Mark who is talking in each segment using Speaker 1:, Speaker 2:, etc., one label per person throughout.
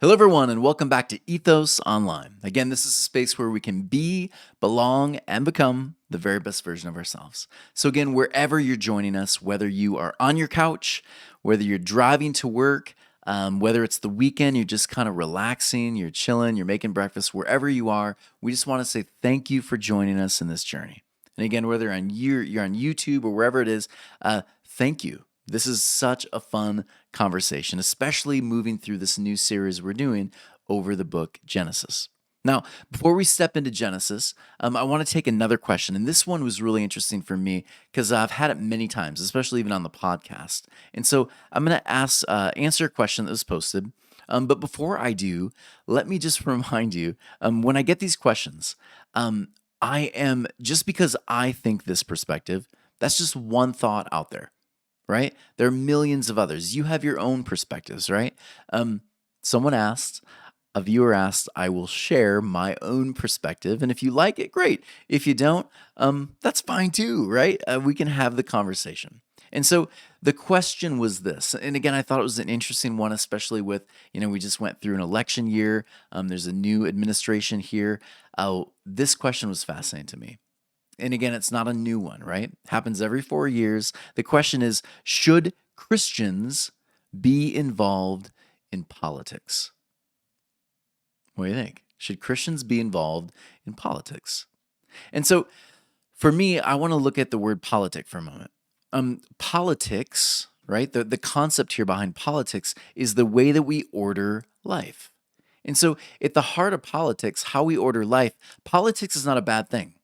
Speaker 1: Hello, everyone, and welcome back to Ethos Online. Again, this is a space where we can be, belong, and become the very best version of ourselves. So, again, wherever you're joining us, whether you are on your couch, whether you're driving to work, whether it's the weekend, you're just kind of relaxing, you're chilling, you're making breakfast, wherever you are, we just want to say thank you for joining us in this journey. And again, whether you're on YouTube or wherever it is, thank you. This is such a fun conversation, especially moving through this new series we're doing over the book Genesis. Now, before we step into Genesis, I want to take another question. And this one was really interesting for me because I've had it many times, especially even on the podcast. And so I'm going to answer a question that was posted. But before I do, let me just remind you when I get these questions, I am just because I think this perspective, that's just one thought out there, right? There are millions of others. You have your own perspectives, right? Someone asked, a viewer asked, I will share my own perspective. And if you like it, great. If you don't, that's fine too, right? We can have the conversation. And so the question was this, and again, I thought it was an interesting one, especially with, we just went through an election year. There's a new administration here. This question was fascinating to me. And again, it's not a new one, right? Happens every 4 years. The question is, should Christians be involved in politics? What do you think? Should Christians be involved in politics? And so for me, I want to look at the word politic for a moment. Politics, right? The concept here behind politics is the way that we order life. And so at the heart of politics, how we order life, politics is not a bad thing,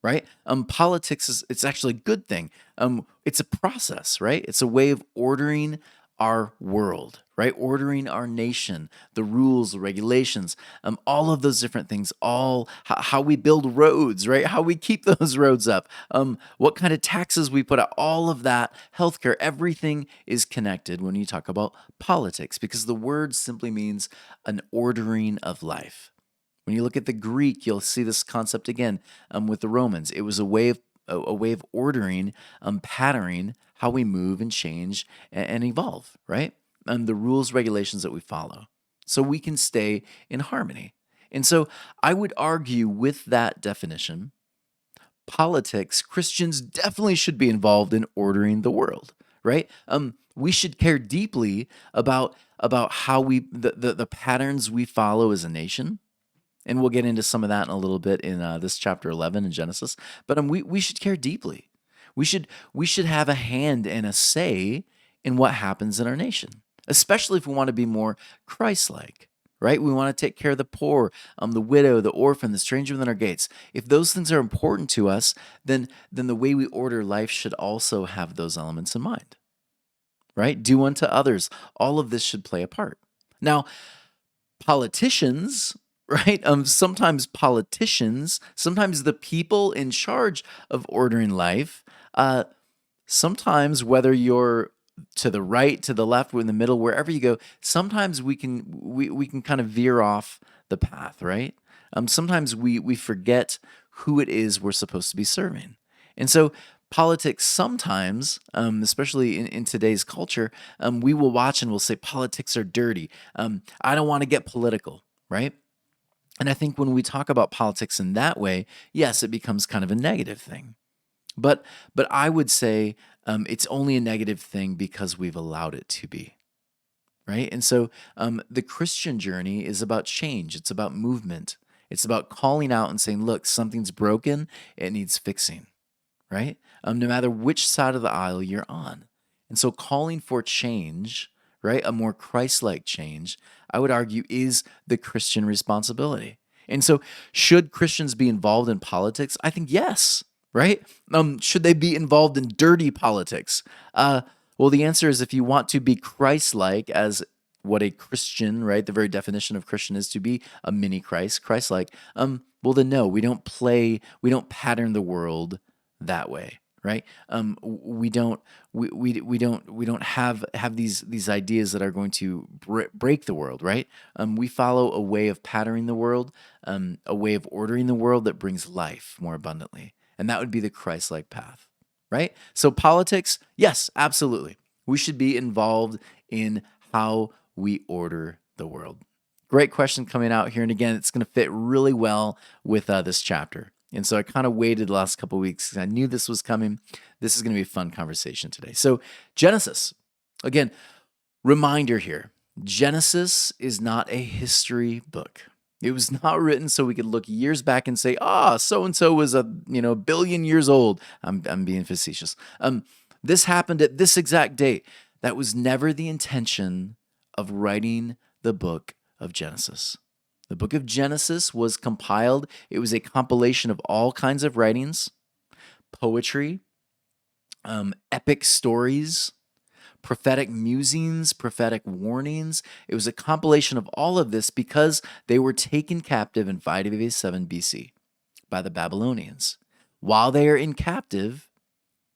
Speaker 1: right? Politics it's actually a good thing. It's a process, right? It's a way of ordering our world, right? Ordering our nation, the rules, the regulations, all of those different things, all how we build roads, right? How we keep those roads up, what kind of taxes we put out, all of that, healthcare, everything is connected when you talk about politics because the word simply means an ordering of life. When you look at the Greek, you'll see this concept again with the Romans. It was a way of ordering, patterning how we move and change and evolve, right? And the rules, regulations that we follow, so we can stay in harmony. And so I would argue with that definition, politics, Christians definitely should be involved in ordering the world, right? We should care deeply about how the patterns we follow as a nation. And we'll get into some of that in a little bit in this chapter 11 in Genesis. But we should care deeply. We should have a hand and a say in what happens in our nation, especially if we want to be more Christ-like, right? We want to take care of the poor, the widow, the orphan, the stranger within our gates. If those things are important to us, then the way we order life should also have those elements in mind, right? Do unto others. All of this should play a part. Now, politicians, right? Sometimes politicians, sometimes the people in charge of ordering life, sometimes whether you're to the right, to the left, or in the middle, wherever you go, sometimes we can kind of veer off the path, right? Sometimes we forget who it is we're supposed to be serving. And so politics sometimes, especially in today's culture, we will watch and we'll say politics are dirty. I don't want to get political, right? And I think when we talk about politics in that way, yes, it becomes kind of a negative thing. But I would say it's only a negative thing because we've allowed it to be, right? And so the Christian journey is about change. It's about movement. It's about calling out and saying, look, something's broken. It needs fixing, right? No matter which side of the aisle you're on. And so calling for change, right? A more Christ-like change, I would argue, is the Christian responsibility. And so should Christians be involved in politics? I think yes, right? Should they be involved in dirty politics? Well, the answer is if you want to be Christ-like as what a Christian, right? The very definition of Christian is to be a mini Christ, Christ-like. Well, then no, we don't pattern the world that way, right? We don't have these ideas that are going to break the world, right? We follow a way of patterning the world, a way of ordering the world that brings life more abundantly, and that would be the Christ-like path, right? So politics, yes, absolutely, we should be involved in how we order the world. Great question coming out here. And again, it's going to fit really well with this chapter. And so I kind of waited the last couple of weeks because I knew this was coming. This is going to be a fun conversation today. So Genesis, again, reminder here, Genesis is not a history book. It was not written so we could look years back and say, so-and-so was a billion years old. I'm being facetious. This happened at this exact date. That was never the intention of writing the book of Genesis. The book of Genesis was compiled. It was a compilation of all kinds of writings, poetry, epic stories, prophetic musings, prophetic warnings. It was a compilation of all of this because they were taken captive in 587 BC by the Babylonians. While they are in captive,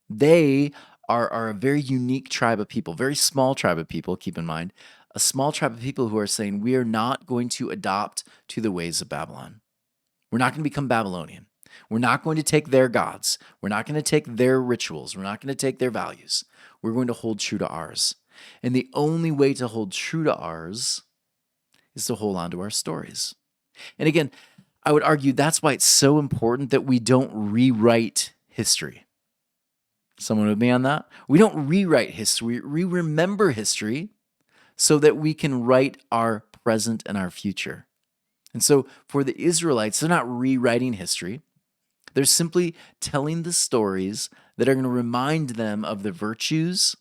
Speaker 1: they are a very unique tribe of people, very small tribe of people, keep in mind, a small tribe of people who are saying, we are not going to adopt to the ways of Babylon. We're not going to become Babylonian. We're not going to take their gods. We're not going to take their rituals. We're not going to take their values. We're going to hold true to ours. And the only way to hold true to ours is to hold on to our stories. And again, I would argue that's why it's so important that we don't rewrite history. Someone with me on that? We don't rewrite history. We remember history so that we can write our present and our future. And so for the Israelites, they're not rewriting history. They're simply telling the stories that are going to remind them of the virtues,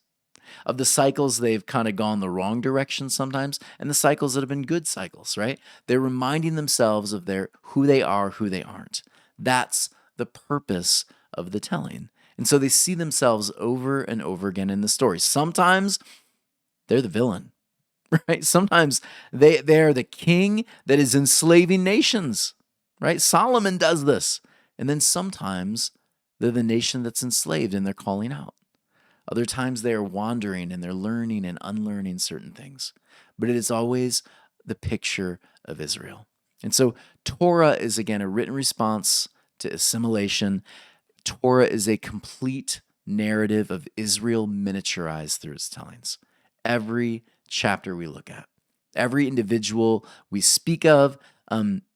Speaker 1: of the cycles they've kind of gone the wrong direction sometimes, and the cycles that have been good cycles, right? They're reminding themselves of who they are, who they aren't. That's the purpose of the telling. And so they see themselves over and over again in the stories. Sometimes they're the villain, right? Sometimes they are the king that is enslaving nations, right? Solomon does this. And then sometimes they're the nation that's enslaved and they're calling out. Other times they are wandering and they're learning and unlearning certain things. But it is always the picture of Israel. And so Torah is, again, a written response to assimilation. Torah is a complete narrative of Israel miniaturized through its tellings. Every chapter we look at, every individual we speak of,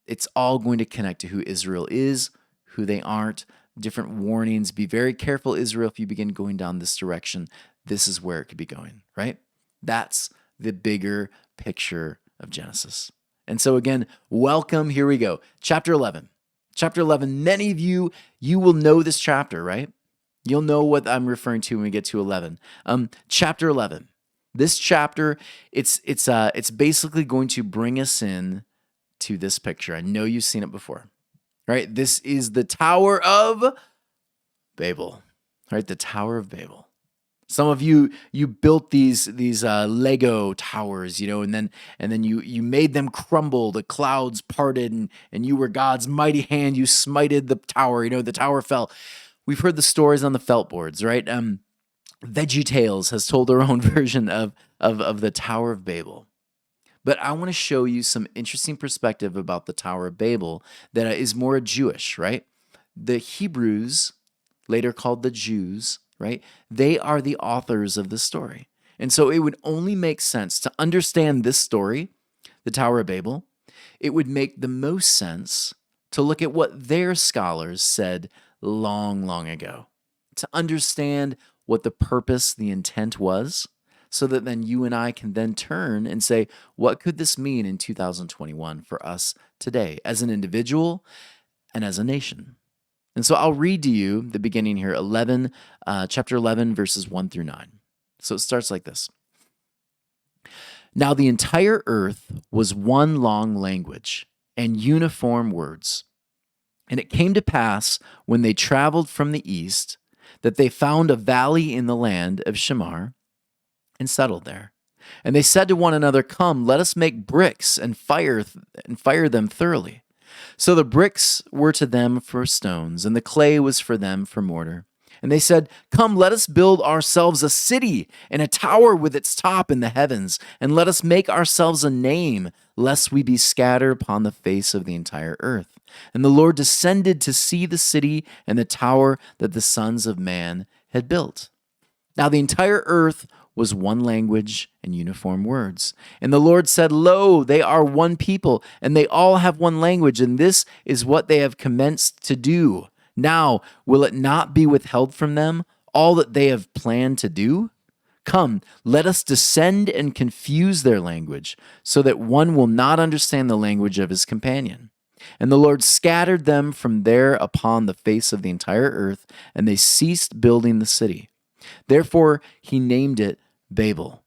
Speaker 1: it's all going to connect to who Israel is, who they aren't, different warnings. Be very careful, Israel, if you begin going down this direction. This is where it could be going, right? That's the bigger picture of Genesis. And so again, welcome. Here we go. Chapter 11. Chapter 11, many of you will know this chapter, right? You'll know what I'm referring to when we get to 11. Chapter 11. This chapter, it's basically going to bring us in to this picture. I know you've seen it before, right? This is the Tower of Babel, right? The Tower of Babel. Some of you built these Lego towers, and then you made them crumble. The clouds parted, and you were God's mighty hand. You smited the tower. The tower fell. We've heard the stories on the felt boards, right? VeggieTales has told their own version of the Tower of Babel. But I want to show you some interesting perspective about the Tower of Babel that is more Jewish, right? The Hebrews, later called the Jews, right? They are the authors of the story. And so it would only make sense to understand this story, the Tower of Babel. It would make the most sense to look at what their scholars said long, long ago, to understand what the purpose, the intent was, so that then you and I can then turn and say, what could this mean in 2021 for us today as an individual and as a nation? And so I'll read to you the beginning here, chapter 11, verses 1 through 9. So it starts like this. Now the entire earth was one long language and uniform words. And it came to pass when they traveled from the east that they found a valley in the land of Shinar and settled there. And they said to one another, come, let us make bricks and fire them thoroughly. So the bricks were to them for stones, and the clay was for them for mortar. And they said, come, let us build ourselves a city and a tower with its top in the heavens, and let us make ourselves a name, lest we be scattered upon the face of the entire earth. And the Lord descended to see the city and the tower that the sons of man had built. Now the entire earth was one language and uniform words. And the Lord said, Lo, they are one people, and they all have one language, and this is what they have commenced to do. Now, will it not be withheld from them all that they have planned to do? Come, let us descend and confuse their language, so that one will not understand the language of his companion. And the Lord scattered them from there upon the face of the entire earth, and they ceased building the city. Therefore he named it Babel.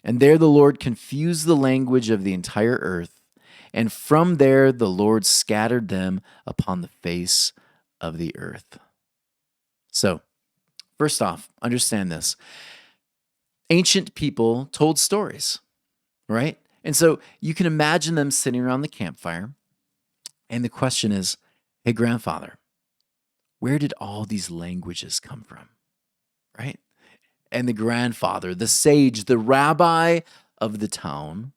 Speaker 1: And there the Lord confused the language of the entire earth, and from there the Lord scattered them upon the face of the earth. So, first off, understand this. Ancient people told stories, right? And so you can imagine them sitting around the campfire, and the question is, hey, grandfather, where did all these languages come from, right? And the grandfather, the sage, the rabbi of the town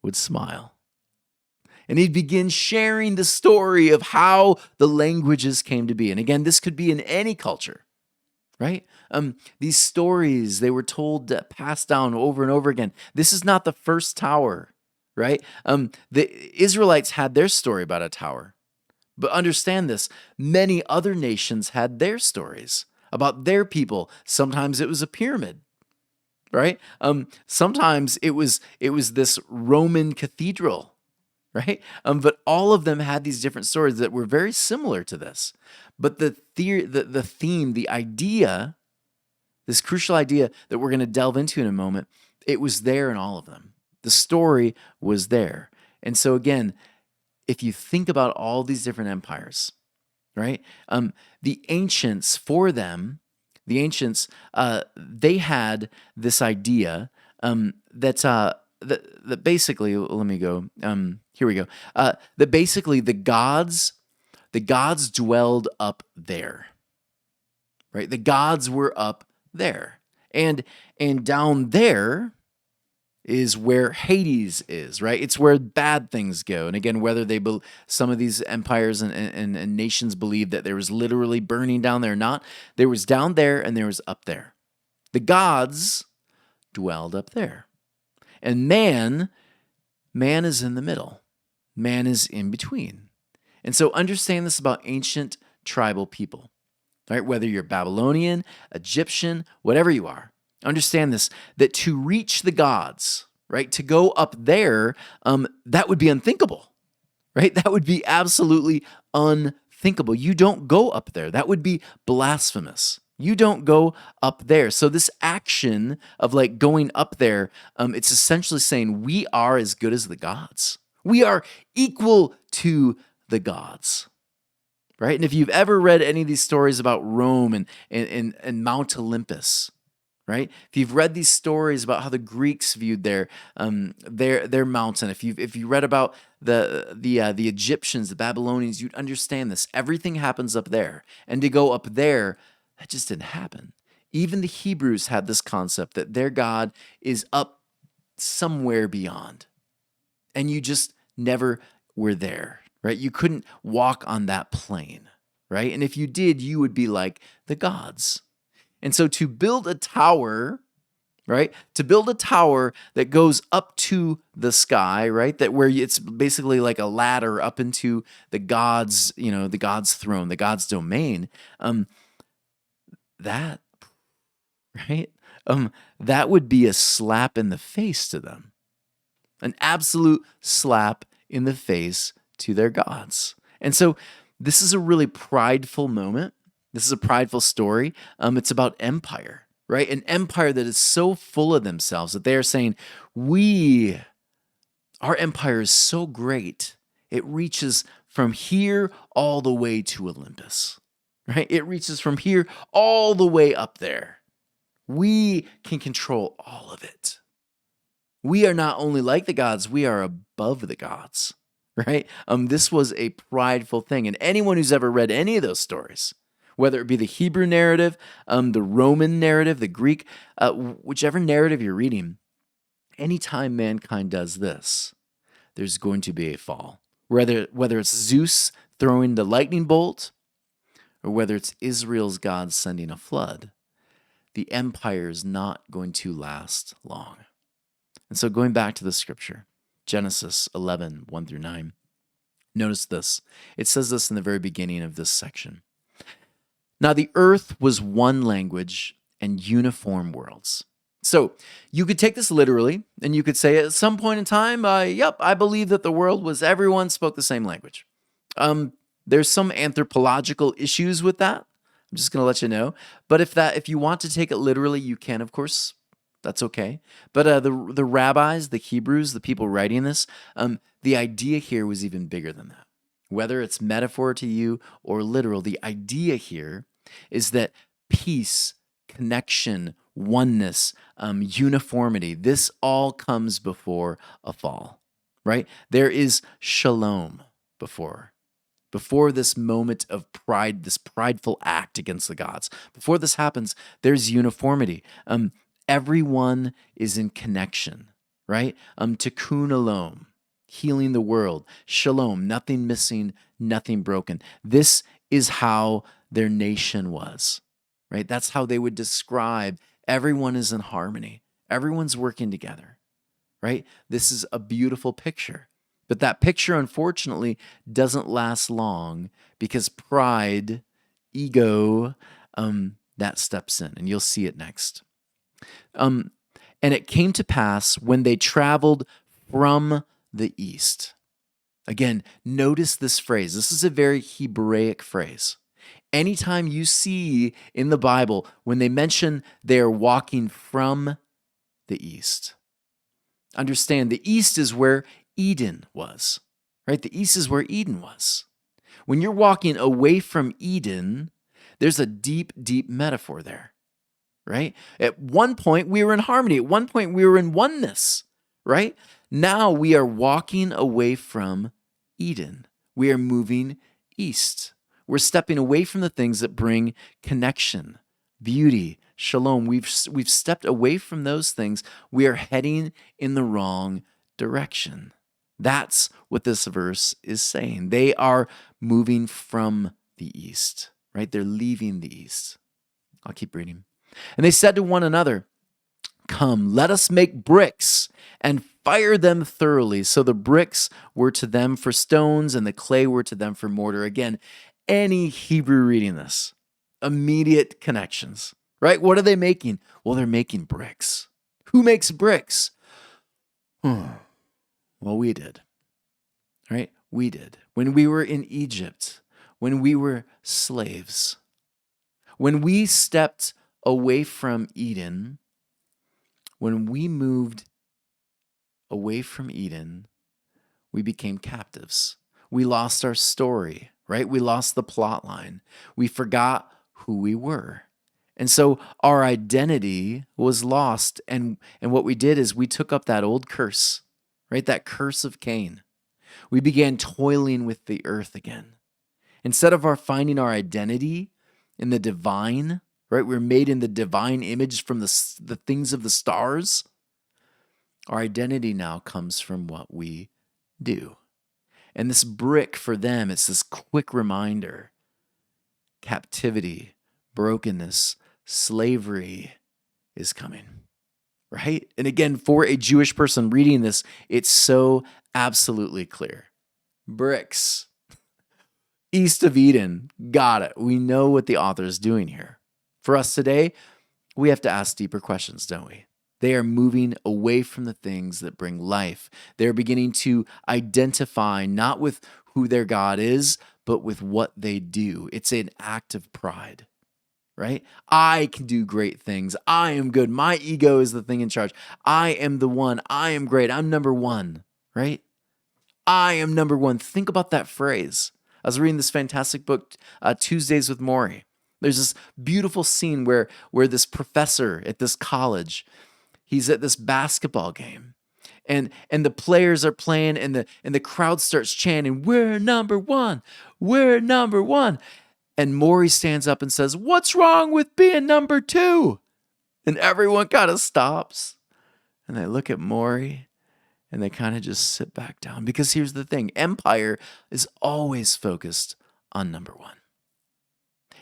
Speaker 1: would smile. And he'd begin sharing the story of how the languages came to be. And again, this could be in any culture, right? These stories, they were told, passed down over and over again. This is not the first tower, right? The Israelites had their story about a tower. But understand this, many other nations had their stories about their people. Sometimes it was a pyramid, right? Sometimes it was this Roman cathedral, right? But all of them had these different stories that were very similar to this. But the theme, the idea, this crucial idea that we're going to delve into in a moment, it was there in all of them. The story was there. And so again, if you think about all these different empires, right? The ancients, for them, they had this idea that basically, let me go. Here we go. That basically the gods dwelled up there, right? The gods were up there, and down there is where Hades is, right? It's where bad things go. And again, whether some of these empires and nations believe that there was literally burning down there or not, there was down there and there was up there. The gods dwelled up there. And man is in the middle. Man is in between. And so understand this about ancient tribal people, right? Whether you're Babylonian, Egyptian, whatever you are. Understand this, that to reach the gods, right, to go up there, that would be unthinkable, right? That would be absolutely unthinkable. You don't go up there. That would be blasphemous. You don't go up there. So this action of like going up there, it's essentially saying we are as good as the gods. We are equal to the gods. Right? And if you've ever read any of these stories about Rome and Mount Olympus, right? If you've read these stories about how the Greeks viewed their mountain, if you read about the Egyptians, the Babylonians, you'd understand this. Everything happens up there, and to go up there, that just didn't happen. Even the Hebrews had this concept that their God is up somewhere beyond, and you just never were there, right? You couldn't walk on that plane, right? And if you did, you would be like the gods. And so to build a tower, right? To build a tower that goes up to the sky, right? That where it's basically like a ladder up into the God's, the God's throne, the God's domain. That, right? That would be a slap in the face to them. An absolute slap in the face to their gods. And so this is a really prideful moment. This is a prideful story. It's about empire, right? An empire that is so full of themselves that they are saying, our empire is so great, it reaches from here all the way to Olympus, right? It reaches from here all the way up there. We can control all of it. We are not only like the gods, we are above the gods, right? This was a prideful thing. And anyone who's ever read any of those stories, whether it be the Hebrew narrative, the Roman narrative, the Greek, whichever narrative you're reading, anytime mankind does this, there's going to be a fall. Whether it's Zeus throwing the lightning bolt, or whether it's Israel's God sending a flood, the empire is not going to last long. And so going back to the scripture, Genesis 11, 1 through 9, notice this. It says this in the very beginning of this section. Now the earth was one language and uniform worlds. So you could take this literally, and you could say at some point in time, I believe that the world was everyone spoke the same language. There's some anthropological issues with that. I'm just going to let you know. But if you want to take it literally, you can, of course. That's okay. But the rabbis, the Hebrews, the people writing this, the idea here was even bigger than that. Whether it's metaphor to you or literal, the idea here is that peace, connection, oneness, uniformity, this all comes before a fall, right? There is shalom before this moment of pride, this prideful act against the gods. Before this happens, there's uniformity. Everyone is in connection, right? Tikkun olam, healing the world. Shalom, nothing missing, nothing broken. This is how their nation was, right? That's how they would describe everyone is in harmony. Everyone's working together, right? This is a beautiful picture. But that picture, unfortunately, doesn't last long because pride, ego, that steps in, and you'll see it next. And it came to pass when they traveled from the east. Again, notice this phrase. This is a very Hebraic phrase. Anytime you see in the Bible when they mention they are walking from the east, understand the east is where Eden was, right? The east is where Eden was. When you're walking away from Eden, there's a deep, deep metaphor there, right? At one point, we were in harmony. At one point, we were in oneness, right? Now we are walking away from Eden. We are moving east. We're stepping away from the things that bring connection, beauty, shalom. We've stepped away from those things. We are heading in the wrong direction. That's what this verse is saying. They are moving from the east, right? They're leaving the east. I'll keep reading. And they said to one another, "Come, let us make bricks and fire them thoroughly." So the bricks were to them for stones and the clay were to them for mortar. Again, any Hebrew reading this, immediate connections, right? What are they making? Well, they're making bricks. Who makes bricks? Well, we did, right? We did. When we were in Egypt, when we were slaves, when we stepped away from Eden, when we moved away from Eden, we became captives. We lost our story, right? We lost the plot line. We forgot who we were. And so our identity was lost. And what we did is we took up that old curse, right? That curse of Cain. We began toiling with the earth again. Instead of finding our identity in the divine, right? We're made in the divine image from the things of the stars. Our identity now comes from what we do. And this brick for them, it's this quick reminder. Captivity, brokenness, slavery is coming, right? And again, for a Jewish person reading this, it's so absolutely clear. Bricks, east of Eden, got it. We know what the author is doing here. For us today, we have to ask deeper questions, don't we? They are moving away from the things that bring life. They're beginning to identify not with who their God is, but with what they do. It's an act of pride, right? I can do great things. I am good. My ego is the thing in charge. I am the one. I am great. I'm number one, right? I am number one. Think about that phrase. I was reading this fantastic book, Tuesdays with Maury. There's this beautiful scene where this professor at this college, he's at this basketball game, and the players are playing, and the crowd starts chanting, "We're number one, we're number one." And Maury stands up and says, "What's wrong with being number two?" And everyone kind of stops, and they look at Maury, and they kind of just sit back down. Because here's the thing, empire is always focused on number one.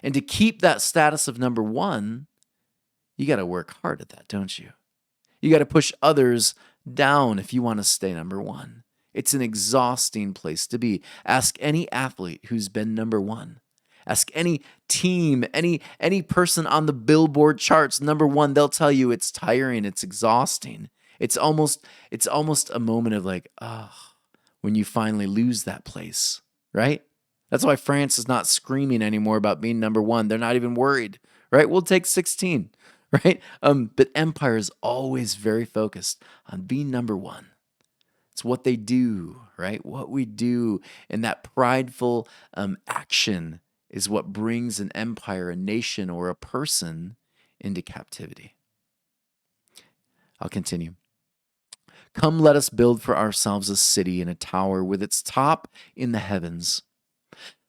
Speaker 1: And to keep that status of number one, You got to work hard at that, don't you? You got to push others down if you want to stay number one. It's an exhausting place to be. Ask any athlete who's been number one. Ask any team, any person on the Billboard charts number one. They'll tell you it's tiring, it's exhausting. It's almost a moment of like, when you finally lose that place, right? That's why France is not screaming anymore about being number one. They're not even worried, right? We'll take 16, right? But empire is always very focused on being number one. It's what they do, right? What we do, and that prideful action is what brings an empire, a nation, or a person into captivity. I'll continue. Come, let us build for ourselves a city and a tower with its top in the heavens.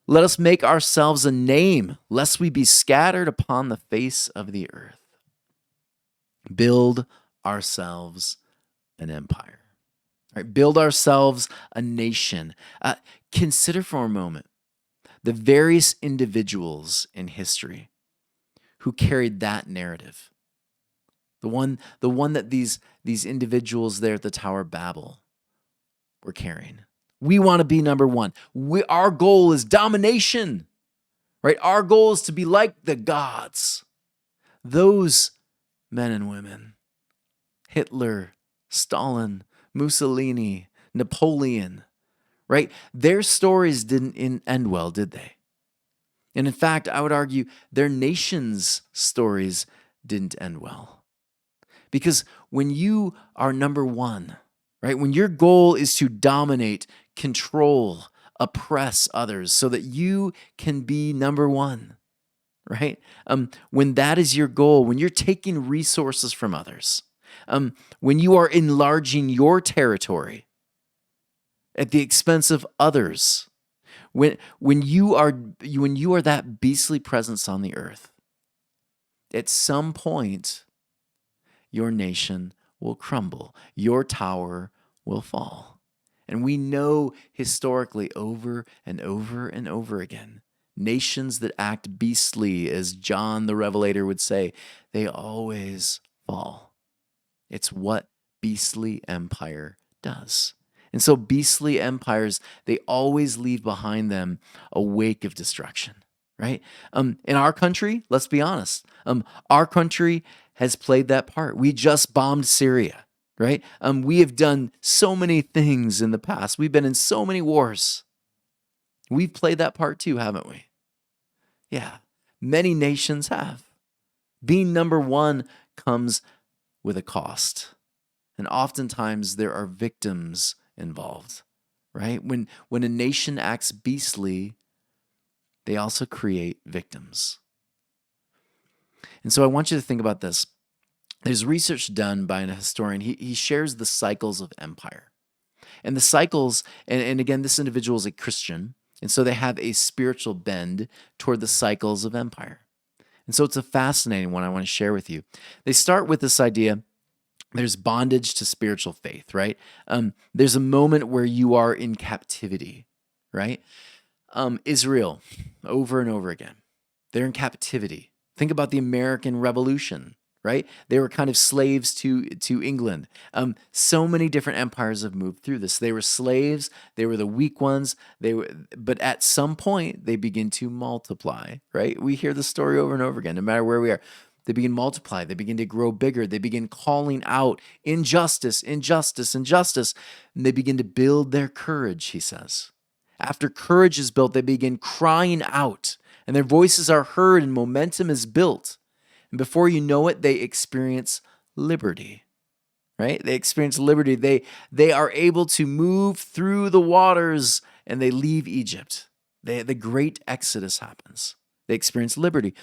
Speaker 1: Let us make ourselves a name, lest we be scattered upon the face of the earth. Build ourselves an empire. All right, build ourselves a nation. Consider for a moment the various individuals in history who carried that narrative. The one that these individuals there at the Tower of Babel were carrying. We want to be number one. Our goal is domination, right? Our goal is to be like the gods. Those men and women, Hitler, Stalin, Mussolini, Napoleon, right? Their stories didn't end well, did they? And in fact, I would argue their nation's stories didn't end well. Because when you are number one, right? When your goal is to dominate, control, oppress others so that you can be number one, right? When that is your goal, when you're taking resources from others, when you are enlarging your territory at the expense of others, when you are that beastly presence on the earth, at some point, your nation will crumble. Your tower will fall. And we know historically over and over and over again, nations that act beastly, as John the Revelator would say, they always fall. It's what beastly empire does. And so beastly empires, they always leave behind them a wake of destruction, right? In our country, let's be honest, our country has played that part. We just bombed Syria, right? We have done so many things in the past. We've been in so many wars. We've played that part too, haven't we? Yeah, many nations have. Being number one comes with a cost. And oftentimes there are victims involved, right? When a nation acts beastly, they also create victims. And so I want you to think about this. There's research done by a historian. He shares the cycles of empire. And the cycles, and again, this individual is a Christian, and so they have a spiritual bend toward the cycles of empire. And so it's a fascinating one I want to share with you. They start with this idea. There's bondage to spiritual faith, right? There's a moment where you are in captivity, right? Israel, over and over again, they're in captivity. Think about the American Revolution, right? They were kind of slaves to England. So many different empires have moved through this. They were slaves. They were the weak ones. But at some point, they begin to multiply, right? We hear the story over and over again, no matter where we are. They begin to multiply. They begin to grow bigger. They begin calling out injustice, injustice, injustice. And they begin to build their courage, he says. After courage is built, they begin crying out. And their voices are heard and momentum is built. And before you know it, they experience liberty, right? They experience liberty. They are able to move through the waters and they leave Egypt. The great exodus happens. They experience liberty.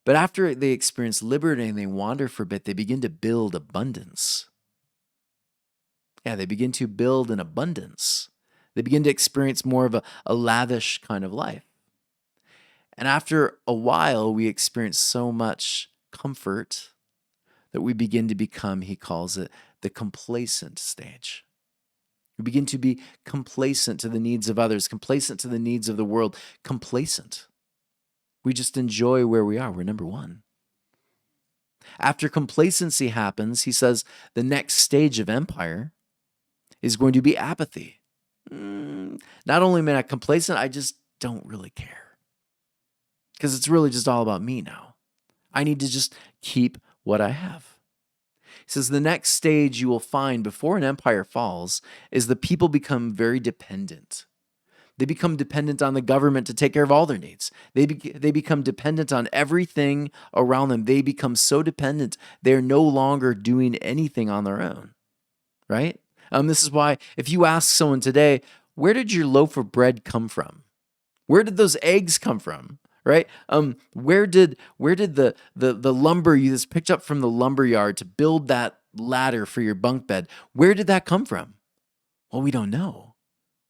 Speaker 1: But after they experience liberty and they wander for a bit, they begin to build abundance. Yeah, they begin to build an abundance. They begin to experience more of a lavish kind of life. And after a while, we experience so much comfort that we begin to become, he calls it, the complacent stage. We begin to be complacent to the needs of others, complacent to the needs of the world, complacent. We just enjoy where we are. We're number one. After complacency happens, he says the next stage of empire is going to be apathy. Not only am I not complacent, I just don't really care. Because it's really just all about me now. I need to just keep what I have. He says the next stage you will find before an empire falls is the people become very dependent. They become dependent on the government to take care of all their needs. They become dependent on everything around them. They become so dependent, they're no longer doing anything on their own, right? This is why if you ask someone today, where did your loaf of bread come from? Where did those eggs come from? Right? Where did the lumber you just picked up from the lumber yard to build that ladder for your bunk bed? Where did that come from? Well, we don't know.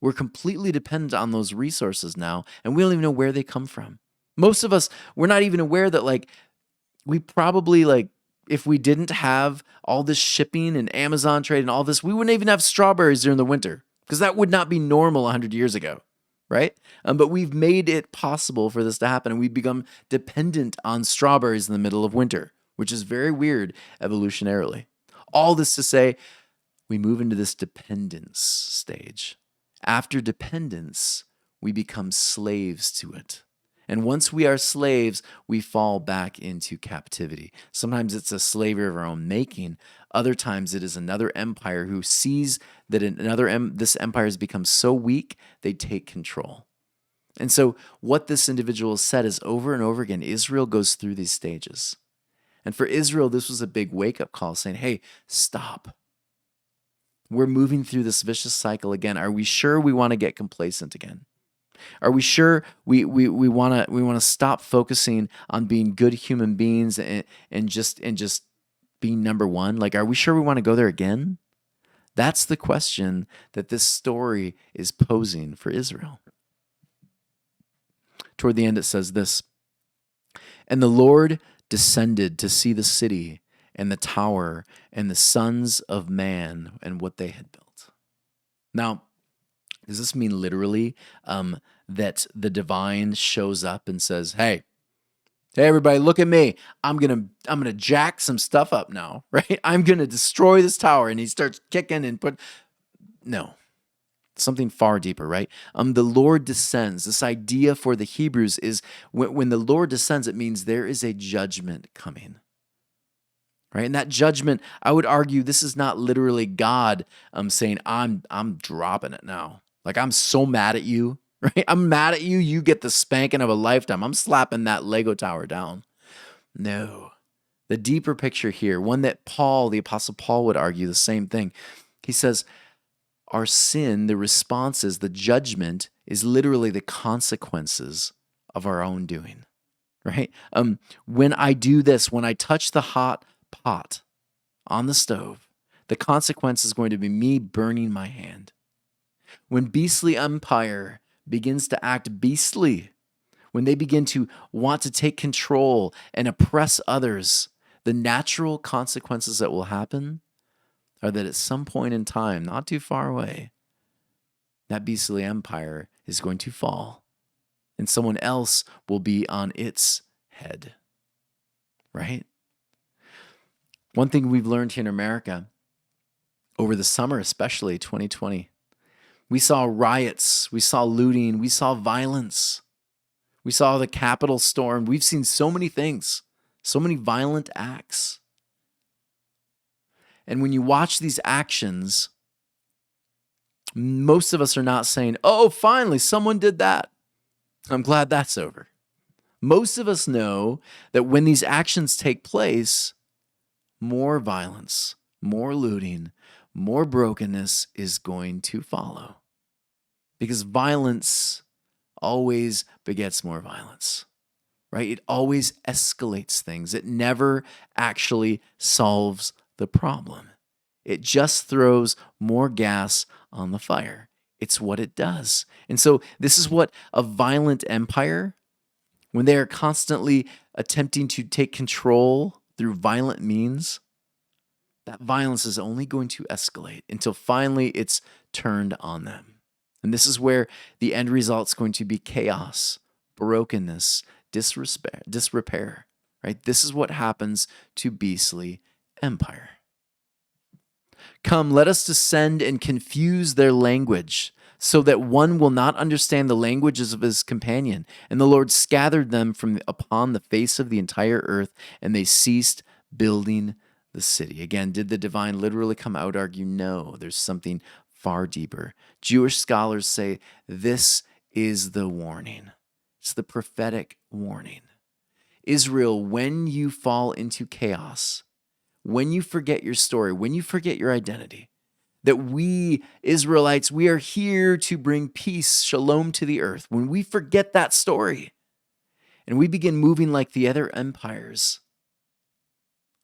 Speaker 1: We're completely dependent on those resources now, and we don't even know where they come from. Most of us, we're not even aware that we probably if we didn't have all this shipping and Amazon trade and all this, we wouldn't even have strawberries during the winter because that would not be normal 100 years ago. Right? But we've made it possible for this to happen, and we've become dependent on strawberries in the middle of winter, which is very weird evolutionarily. All this to say, we move into this dependence stage. After dependence, we become slaves to it. And once we are slaves, we fall back into captivity. Sometimes it's a slavery of our own making. Other times it is another empire who sees that this empire has become so weak, they take control. And so what this individual said is over and over again, Israel goes through these stages. And for Israel, this was a big wake-up call saying, hey, stop. We're moving through this vicious cycle again. Are we sure we want to get complacent again? Are we sure we want to stop focusing on being good human beings and just being number one? Are we sure we want to go there again? That's the question that this story is posing for Israel. Toward the end, it says this, and the Lord descended to see the city and the tower and the sons of man and what they had built. Now, does this mean literally that the divine shows up and says, hey, everybody, look at me. I'm gonna jack some stuff up now, right? I'm gonna destroy this tower, and he starts kicking and no, something far deeper, right? The Lord descends. This idea for the Hebrews is when the Lord descends, it means there is a judgment coming. Right? And that judgment, I would argue, this is not literally God saying, I'm dropping it now. I'm so mad at you, right? I'm mad at you. You get the spanking of a lifetime. I'm slapping that Lego tower down. No. The deeper picture here, one that the Apostle Paul would argue the same thing. He says, our sin, the responses, the judgment is literally the consequences of our own doing, right? When I do this, when I touch the hot pot on the stove, the consequence is going to be me burning my hand. When beastly empire begins to act beastly, when they begin to want to take control and oppress others, the natural consequences that will happen are that at some point in time, not too far away, that beastly empire is going to fall and someone else will be on its head, right? One thing we've learned here in America over the summer, especially 2020, we saw riots, we saw looting, we saw violence, we saw the Capitol stormed. We've seen so many things, so many violent acts. And when you watch these actions, most of us are not saying, oh, finally, someone did that. I'm glad that's over. Most of us know that when these actions take place, more violence, more looting, more brokenness is going to follow. Because violence always begets more violence, right? It always escalates things. It never actually solves the problem. It just throws more gas on the fire. It's what it does. And so this is what a violent empire, when they are constantly attempting to take control through violent means, that violence is only going to escalate until finally it's turned on them. And this is where the end result is going to be chaos, brokenness, disrepair. right? This is what happens to beastly empire. Come, let us descend and confuse their language, so that one will not understand the languages of his companion. And the Lord scattered them upon the face of the entire earth, and they ceased building the city. Again, did the divine literally come out? Argue no. There's something far deeper. Jewish scholars say this is the warning. It's the prophetic warning. Israel, when you fall into chaos, when you forget your story, when you forget your identity, that we, Israelites, we are here to bring peace, shalom to the earth. When we forget that story and we begin moving like the other empires,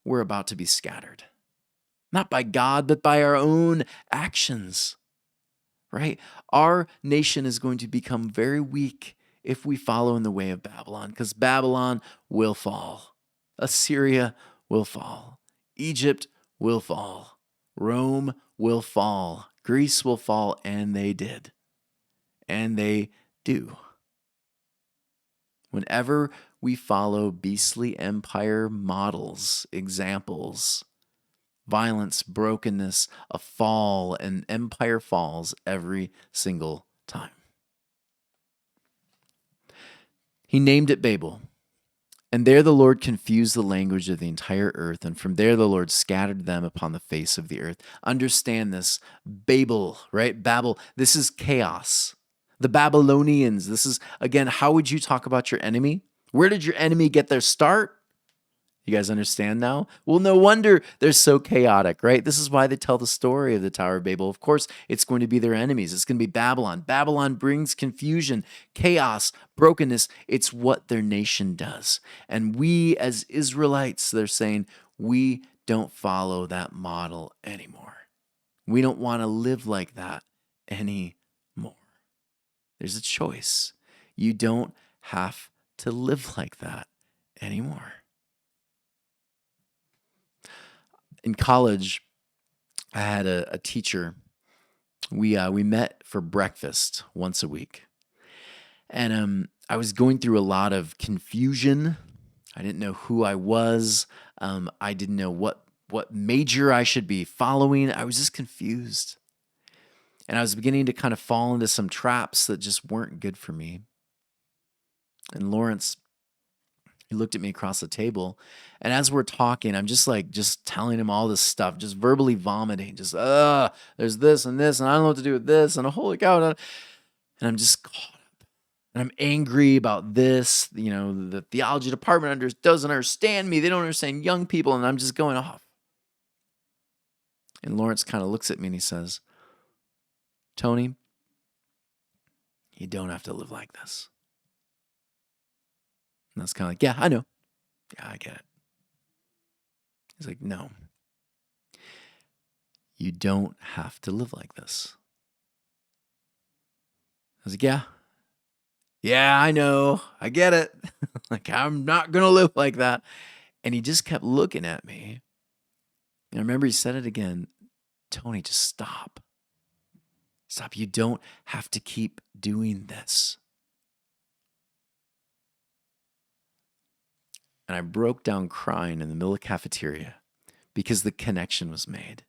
Speaker 1: we're about to be scattered. Not by God, but by our own actions, right? Our nation is going to become very weak if we follow in the way of Babylon, because Babylon will fall. Assyria will fall. Egypt will fall. Rome will fall. Greece will fall, and they did. And they do. Whenever we follow beastly empire models, examples, violence, brokenness, a fall, and empire falls every single time. He named it Babel. And there the Lord confused the language of the entire earth, and from there the Lord scattered them upon the face of the earth. Understand this. Babel, right? Babel, this is chaos. The Babylonians, this is, again, how would you talk about your enemy? Where did your enemy get their start? You guys understand now? Well, no wonder they're so chaotic, right? This is why they tell the story of the Tower of Babel. Of course, it's going to be their enemies. It's going to be Babylon. Babylon brings confusion, chaos, brokenness. It's what their nation does. And we as Israelites, they're saying, we don't follow that model anymore. We don't want to live like that anymore. There's a choice. You don't have to live like that anymore. In college, I had a teacher. We met for breakfast once a week, and I was going through a lot of confusion. I didn't know who I was. I didn't know what major I should be following. I was just confused, and I was beginning to kind of fall into some traps that just weren't good for me. And Lawrence, he looked at me across the table, and as we're talking, I'm just telling him all this stuff, just verbally vomiting, there's this, and I don't know what to do with this, and holy cow, and I'm just caught up, and I'm angry about this. The theology department doesn't understand me. They don't understand young people, and I'm just going off. And Lawrence kind of looks at me and he says, "Tony, you don't have to live like this." And I was kind of like, "Yeah, I know. Yeah, I get it." He's like, "No, you don't have to live like this." I was like, yeah, I know. I get it. Like, I'm not going to live like that. And he just kept looking at me. And I remember he said it again. "Tony, just stop. Stop. You don't have to keep doing this." And I broke down crying in the middle of the cafeteria because the connection was made.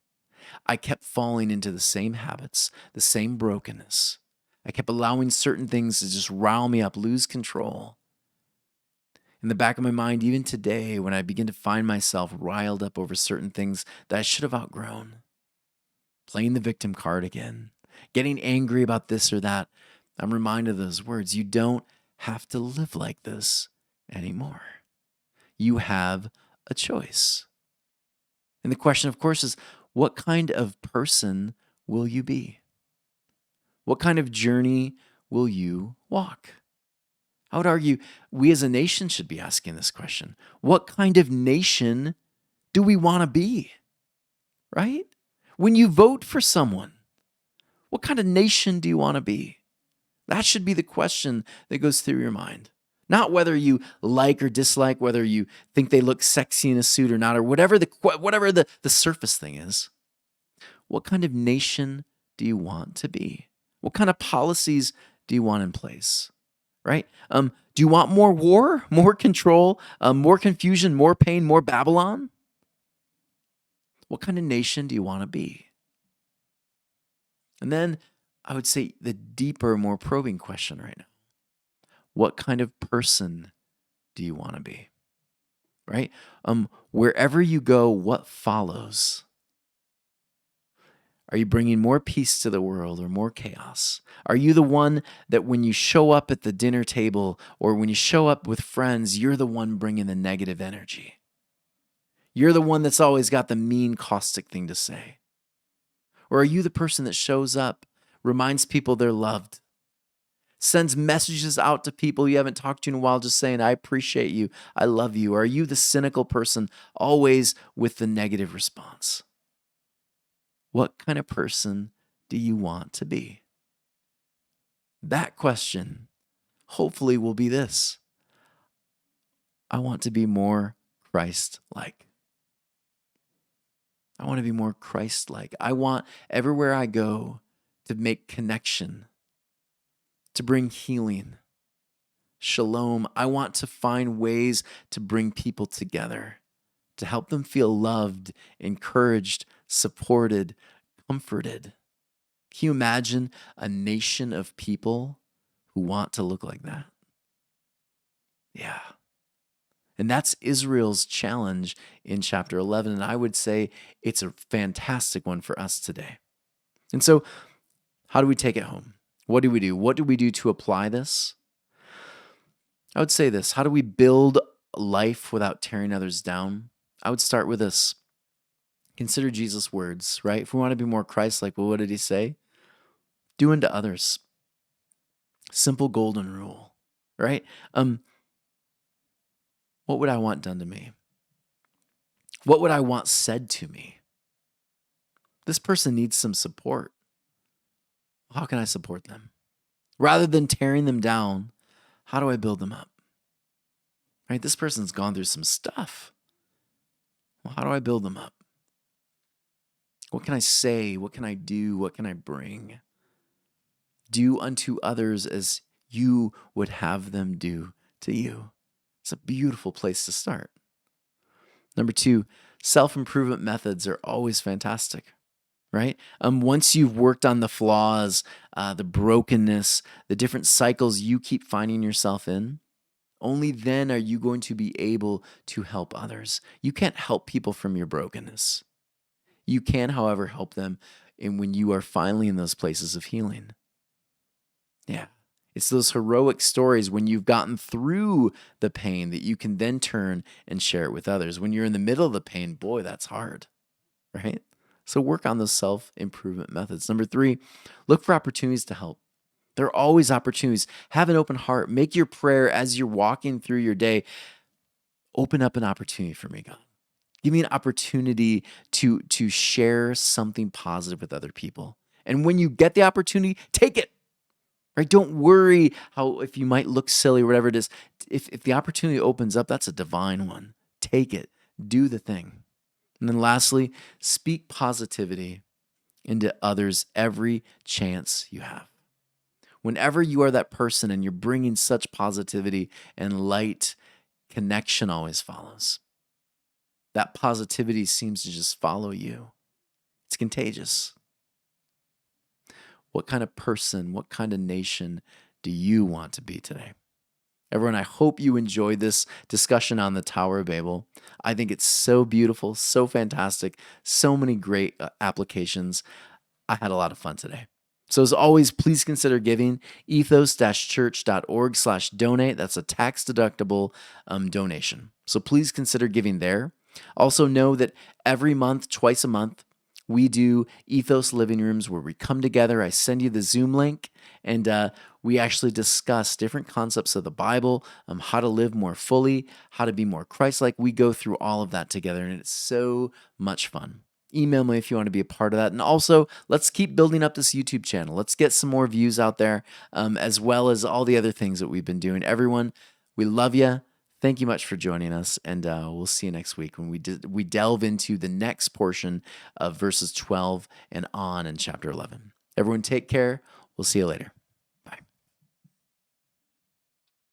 Speaker 1: I kept falling into the same habits, the same brokenness. I kept allowing certain things to just rile me up, lose control. In the back of my mind, even today, when I begin to find myself riled up over certain things that I should have outgrown, playing the victim card again, getting angry about this or that, I'm reminded of those words. You don't have to live like this anymore. You have a choice. And the question, of course, is what kind of person will you be? What kind of journey will you walk? I would argue we as a nation should be asking this question. What kind of nation do we want to be? Right? When you vote for someone, what kind of nation do you want to be? That should be the question that goes through your mind. Not whether you like or dislike, whether you think they look sexy in a suit or not, or whatever the surface thing is. What kind of nation do you want to be? What kind of policies do you want in place? Right? Do you want more war, more control, more confusion, more pain, more Babylon? What kind of nation do you want to be? And then I would say the deeper, more probing question right now. What kind of person do you want to be? Right? Wherever you go, what follows? Are you bringing more peace to the world or more chaos? Are you the one that when you show up at the dinner table or when you show up with friends, you're the one bringing the negative energy? You're the one that's always got the mean, caustic thing to say. Or are you the person that shows up, reminds people they're loved, sends messages out to people you haven't talked to in a while just saying, I appreciate you, I love you? Or are you the cynical person always with the negative response? What kind of person do you want to be? That question hopefully will be this: I want to be more Christ-like. I want to be more Christ-like. I want everywhere I go to make connection, to bring healing, shalom. I want to find ways to bring people together, to help them feel loved, encouraged, supported, comforted. Can you imagine a nation of people who want to look like that? Yeah. And that's Israel's challenge in chapter 11. And I would say it's a fantastic one for us today. And so, how do we take it home? What do we do? What do we do to apply this? I would say this: how do we build life without tearing others down? I would start with this. Consider Jesus' words, right? If we want to be more Christ-like, well, what did he say? Do unto others. Simple golden rule, right? What would I want done to me? What would I want said to me? This person needs some support. How can I support them? Rather than tearing them down, how do I build them up? Right? This person's gone through some stuff. Well, how do I build them up? What can I say? What can I do? What can I bring? Do unto others as you would have them do to you. It's a beautiful place to start. Number 2, self-improvement methods are always fantastic, right? Once you've worked on the flaws, the brokenness, the different cycles you keep finding yourself in, only then are you going to be able to help others. You can't help people from your brokenness. You can, however, help them when you are finally in those places of healing. Yeah. It's those heroic stories when you've gotten through the pain that you can then turn and share it with others. When you're in the middle of the pain, boy, that's hard, right? So work on those self-improvement methods. Number 3, look for opportunities to help. There are always opportunities. Have an open heart. Make your prayer as you're walking through your day. Open up an opportunity for me, God. Give me an opportunity to share something positive with other people. And when you get the opportunity, take it. Right? Don't worry if you might look silly or whatever it is. If the opportunity opens up, that's a divine one. Take it. Do the thing. And then lastly, speak positivity into others every chance you have. Whenever you are that person and you're bringing such positivity and light, connection always follows. That positivity seems to just follow you. It's contagious. What kind of person, what kind of nation do you want to be today? Everyone, I hope you enjoyed this discussion on the Tower of Babel. I think it's so beautiful, so fantastic, so many great applications. I had a lot of fun today. So as always, please consider giving ethos-church.org/donate. That's a tax-deductible donation. So please consider giving there. Also know that every month, twice a month, we do Ethos Living Rooms where we come together. I send you the Zoom link, and we actually discuss different concepts of the Bible, how to live more fully, how to be more Christ-like. We go through all of that together, and it's so much fun. Email me if you want to be a part of that. And also, let's keep building up this YouTube channel. Let's get some more views out there, as well as all the other things that we've been doing. Everyone, we love you. Thank you much for joining us, and we'll see you next week when we delve into the next portion of verses 12 and on in chapter 11. Everyone take care. We'll see you later.